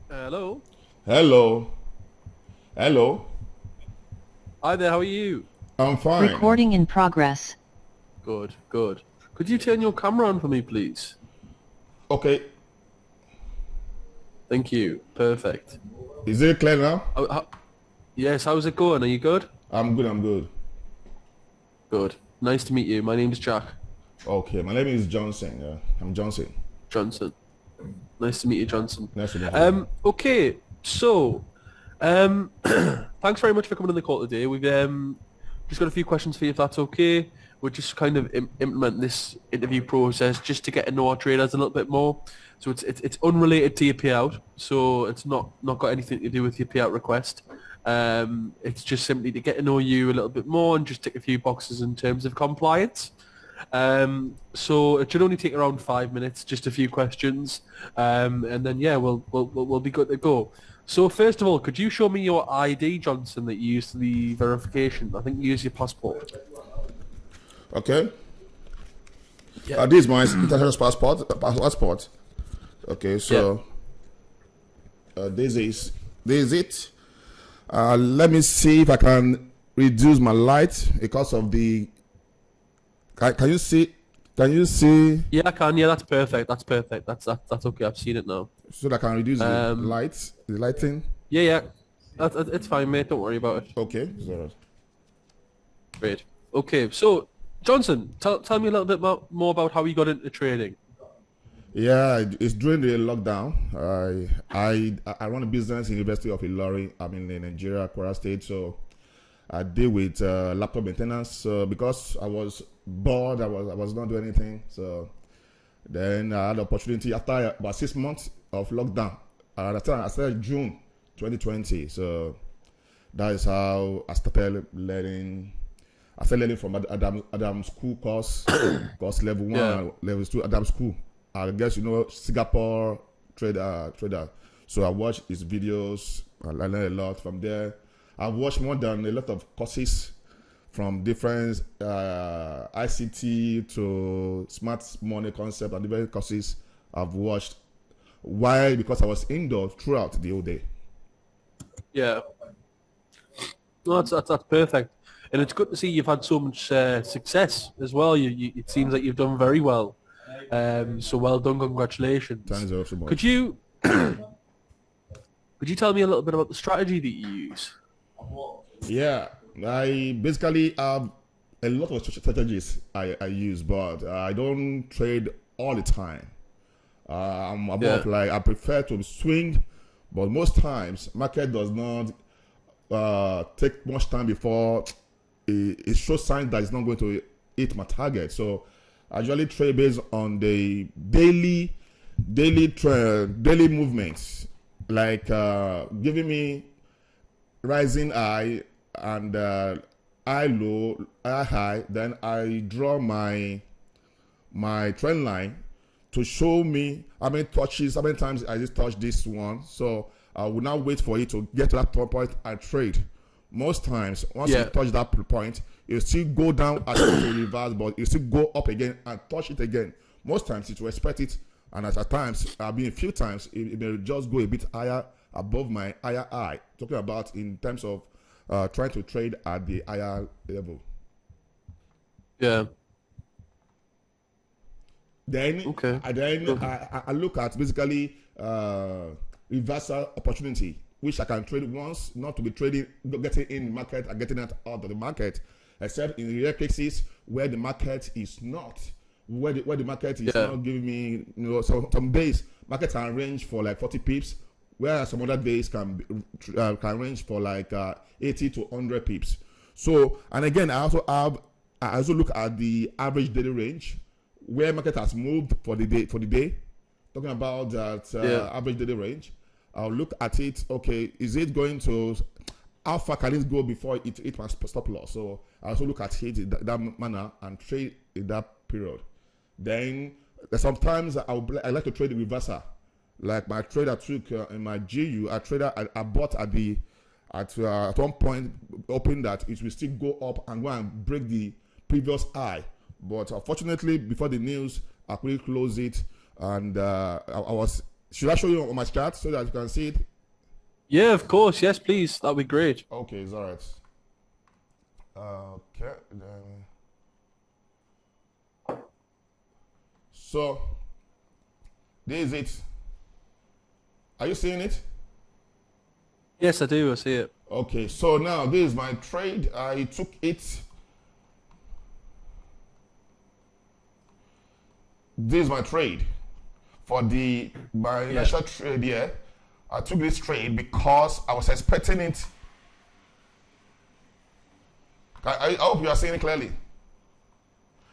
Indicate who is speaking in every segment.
Speaker 1: Hello.
Speaker 2: Hello. Hello.
Speaker 1: Hi there, how are you?
Speaker 2: I'm fine.
Speaker 3: Recording in progress.
Speaker 1: Good, good. Could you turn your camera on for me, please?
Speaker 2: Okay.
Speaker 1: Thank you. Perfect.
Speaker 2: Is it clear now?
Speaker 1: Yes, how's it going? Are you good?
Speaker 2: I'm good. I'm good.
Speaker 1: Good. Nice to meet you. My name's Jack
Speaker 2: Okay. My name is Johnson. I'm Johnson.
Speaker 1: Johnson. Nice to meet you, Johnson.
Speaker 2: Nice to meet you.
Speaker 1: Okay, so, thanks very much for coming on the call today. We've just got a few questions for you, if that's okay. We'll just kind of implement this interview process just to get to know our traders a little bit more. So it's unrelated to your payout, so it's not got anything to do with your payout request. It's just simply to get to know you a little bit more and just tick a few boxes in terms of compliance. So it should only take around 5 minutes, just a few questions, and then yeah, we'll be good to go. So first of all, could you show me your ID, Johnson, that you used for the verification? I think you used your passport.
Speaker 2: Okay.
Speaker 1: Yeah.
Speaker 2: This is my international passport. Okay. So this is it. Let me see if I can reduce my light because of the. Can you see? Can you see?
Speaker 1: Yeah, I can. Yeah, that's perfect. That's perfect. That's okay. I've seen it now.
Speaker 2: So that I can reduce the lights, the lighting.
Speaker 1: Yeah, yeah. It's fine, mate. Don't worry about it.
Speaker 2: Okay. So,
Speaker 1: Great. Okay, so Johnson, tell me a little bit more about how you got into trading.
Speaker 2: yeah, it's during the lockdown. I run a business in University of Ilorin. I'm in Nigeria, Kwara State. So I deal with laptop maintenance. So because I was bored, I was not doing anything. So then I had the opportunity after about 6 months of lockdown. I started June 2020. So that is how I started learning. I started learning from Adam School course level 1,
Speaker 1: Yeah.
Speaker 2: level 2, Adam School. I guess you know Singapore trader. So I watched his videos. I learned a lot from there. I've watched more than a lot of courses from different ICT to smart money concept and different courses I've watched. Why? Because I was indoors throughout the whole day.
Speaker 1: Yeah. No, that's perfect, and it's good to see you've had so much success as well. It seems like you've done very well. So well done, congratulations.
Speaker 2: Thanks so much.
Speaker 1: Could you tell me a little bit about the strategy that you use?
Speaker 2: Yeah, I basically have a lot of strategies I use, but I don't trade all the time. I'm more of like I prefer to swing, but most times market does not take much time before it shows signs that it's not going to hit my target. So I usually trade based on the daily movements, like giving me rising high and high low, high high. Then I draw my trend line to show me how many touches, how many times I just touch this one. So I will now wait for it to get to that point and trade. Most times, once you touch that point, you still go down as to reverse, but you still go up again and touch it again. Most times, it will expect it, and at times, I've been a few times, it may just go a bit higher above my higher high. Talking about in terms of trying to trade at the higher level.
Speaker 1: Yeah.
Speaker 2: Then,
Speaker 1: Okay.
Speaker 2: I look at basically reversal opportunity, which I can trade once, not to be trading, getting in the market and getting out of the market, except in rare cases where the market is not, where the market is not giving me, some days market can range for like 40 pips, whereas some other days can range for like 80 to 100 pips. So, and again, I also look at the average daily range, where market has moved for the day. Talking about that average daily range, I'll look at it. Okay, is it going to? How far can it go before it hit my stop loss? So I also look at it in that manner and trade in that period. Then sometimes I like to trade the reversal. Like my trade I took in my GU, I bought at one point, hoping that it will still go up and go and break the previous high. But unfortunately, before the news, I couldn't close it, and I was Should I show you on my chart so that you can see it?
Speaker 1: Yeah, of course. Yes, please. That'd be great.
Speaker 2: Okay, it's all right. Okay, then. So, this is it. Are you seeing it?
Speaker 1: Yes, I do. I see it.
Speaker 2: Okay, so now this is my trade. I took it. This is my trade for my initial trade here. I took this trade because I was expecting it. I hope you are seeing it clearly.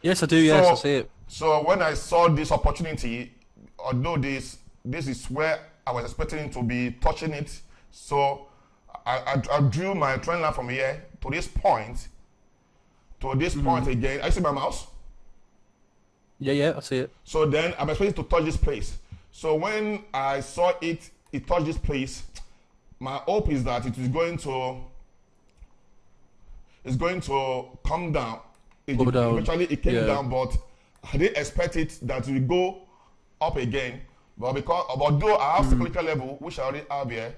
Speaker 1: Yes, I do. Yes, I see it.
Speaker 2: So when I saw this opportunity, although this is where I was expecting to be touching it, so I drew my trend line from here to this point, point again. I see my mouse.
Speaker 1: Yeah, I see it.
Speaker 2: So then I'm expecting to touch this place. So when I saw it touch this place, my hope is that it is going to come down. Eventually it came down, but I didn't expect it that it will go up again. But although I have cyclical level, which I already have here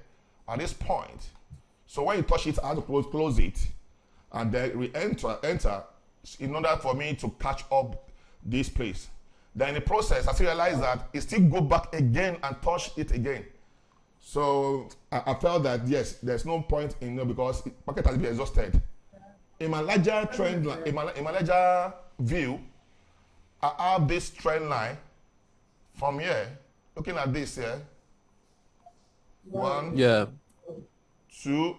Speaker 2: at this point, so when you touch it, I have to close it and then re-enter in order for me to catch up this place. Then in the process, I still realized that it still go back again and touch it again. So I felt that yes, there's no point in because market has been exhausted. In my larger trend line, in my larger view, I have this trend line from here. Looking at this here. 1, 2.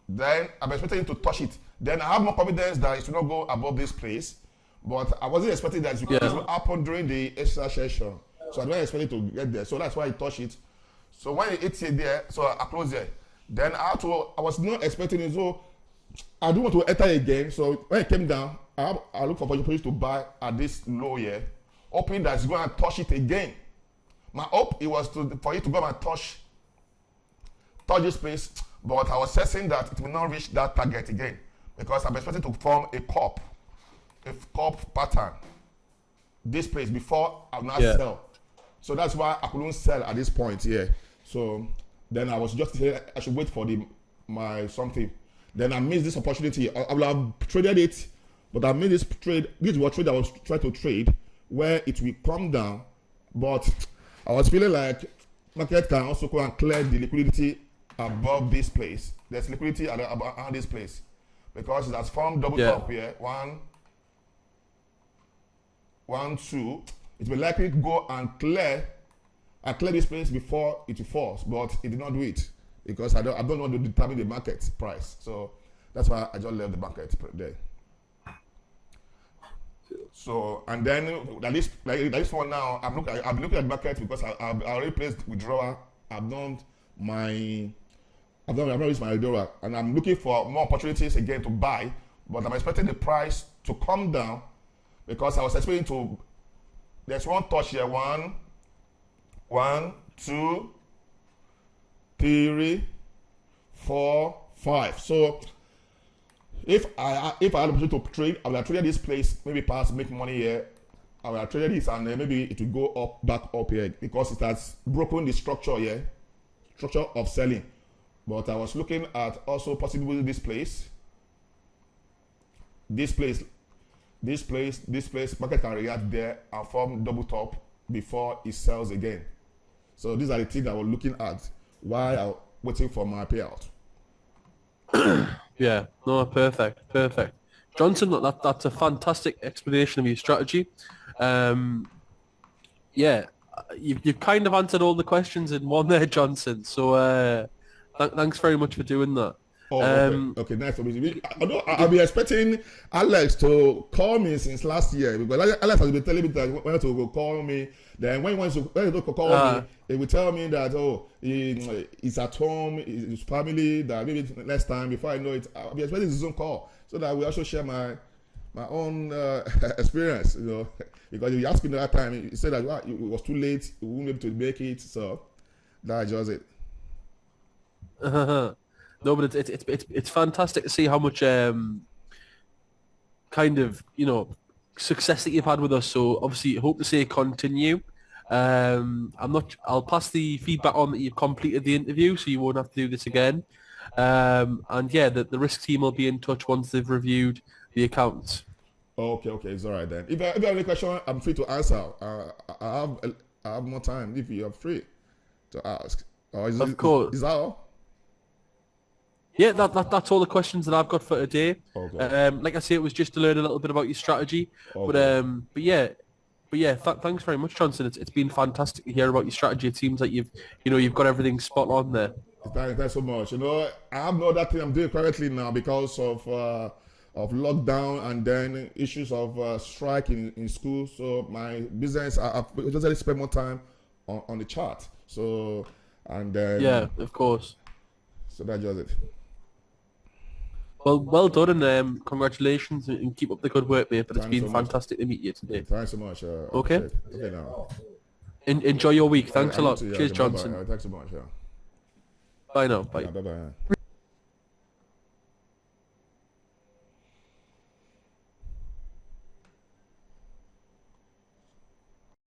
Speaker 2: Then I'm expecting it to touch it. Then I have more confidence that it will not go above this place. But I wasn't expecting that it will happen during the extra session. So I didn't expect it to get there. So that's why I touched it. So when it hits it there, so I close there. Then I was not expecting it. So I don't want to enter again. So when it came down, I look for opportunities to buy at this low here, hoping that it's going to touch it again. My hope it was for it to go and touch this place, but I was sensing that it will not reach that target again because I'm expecting to form a cup pattern this place before I will not sell. So that's why I couldn't sell at this point here. So then I was just saying I should wait for my something. Then I missed this opportunity. I will have traded it, but I made this trade. This was trade I was trying to trade where it will come down, but I was feeling like market can also go and clear the liquidity above this place. There's liquidity around this place because it has formed double top here. 1, 2. It will likely go and clear this place before it falls, but it did not do it because I don't want to determine the market price. So that's why I just left the market there. So and then like this one now, I'm looking at the market because I already placed withdrawal. I've not reached my withdrawal, and I'm looking for more opportunities again to buy. But I'm expecting the price to come down because I was expecting to. There's one touch here. 1, 2, 3, 4, 5. So if I had the opportunity to trade, I would have traded this place, maybe perhaps make money here. I would have traded this and then maybe it will go back up here because it has broken the structure here, structure of selling. But I was looking at also possibly this place, market can react there and form double top before it sells again. So these are the things I was looking at while I was waiting for my payout.
Speaker 1: Yeah, no, perfect. Johnson, that's a fantastic explanation of your strategy. You've kind of answered all the questions in one there, Johnson. So thanks very much for doing that.
Speaker 2: Okay, nice for me. I've been expecting Alex to call me since last year because Alex has been telling me that when to call me. Then when he wants to call me, he will tell me that he's at home, his family. That maybe next time, before I know it, I'll be expecting his own call so that we also share my own experience. Because he asked me that time, he said that it was too late, he wouldn't be able to make it. So that's just it.
Speaker 1: No, but it's fantastic to see how much kind of success that you've had with us. So obviously, hope to see it continue. I'll pass the feedback on that you've completed the interview, so you won't have to do this again. And yeah, the risk team will be in touch once they've reviewed the accounts.
Speaker 2: Okay, it's all right then. If you have any question, I'm free to answer. I have more time if you are free to ask. Or
Speaker 1: Of course.
Speaker 2: Is that all?
Speaker 1: Yeah, that's all the questions that I've got for today.
Speaker 2: Okay.
Speaker 1: Like I say, it was just to learn a little bit about your strategy.
Speaker 2: Okay.
Speaker 1: But yeah, thanks very much, Johnson. It's been fantastic to hear about your strategy. It seems like you've got everything spot on there.
Speaker 2: Thanks so much. I have no other thing I'm doing currently now because of lockdown and then issues of strike in school. So my business, I've just spent more time on the chart. So, and then...
Speaker 1: Yeah, of course.
Speaker 2: So that's just it.
Speaker 1: Well done, and congratulations, and keep up the good work, mate. But it's been
Speaker 2: so much.
Speaker 1: fantastic to meet you today.
Speaker 2: Thanks so much.
Speaker 1: Okay.
Speaker 2: Okay now.
Speaker 1: Enjoy your week. Thanks a lot.
Speaker 2: Too,
Speaker 1: Cheers,
Speaker 2: okay,
Speaker 1: Johnson.
Speaker 2: bye-bye. Thanks so much.
Speaker 1: Bye now. Bye.
Speaker 2: Bye-bye.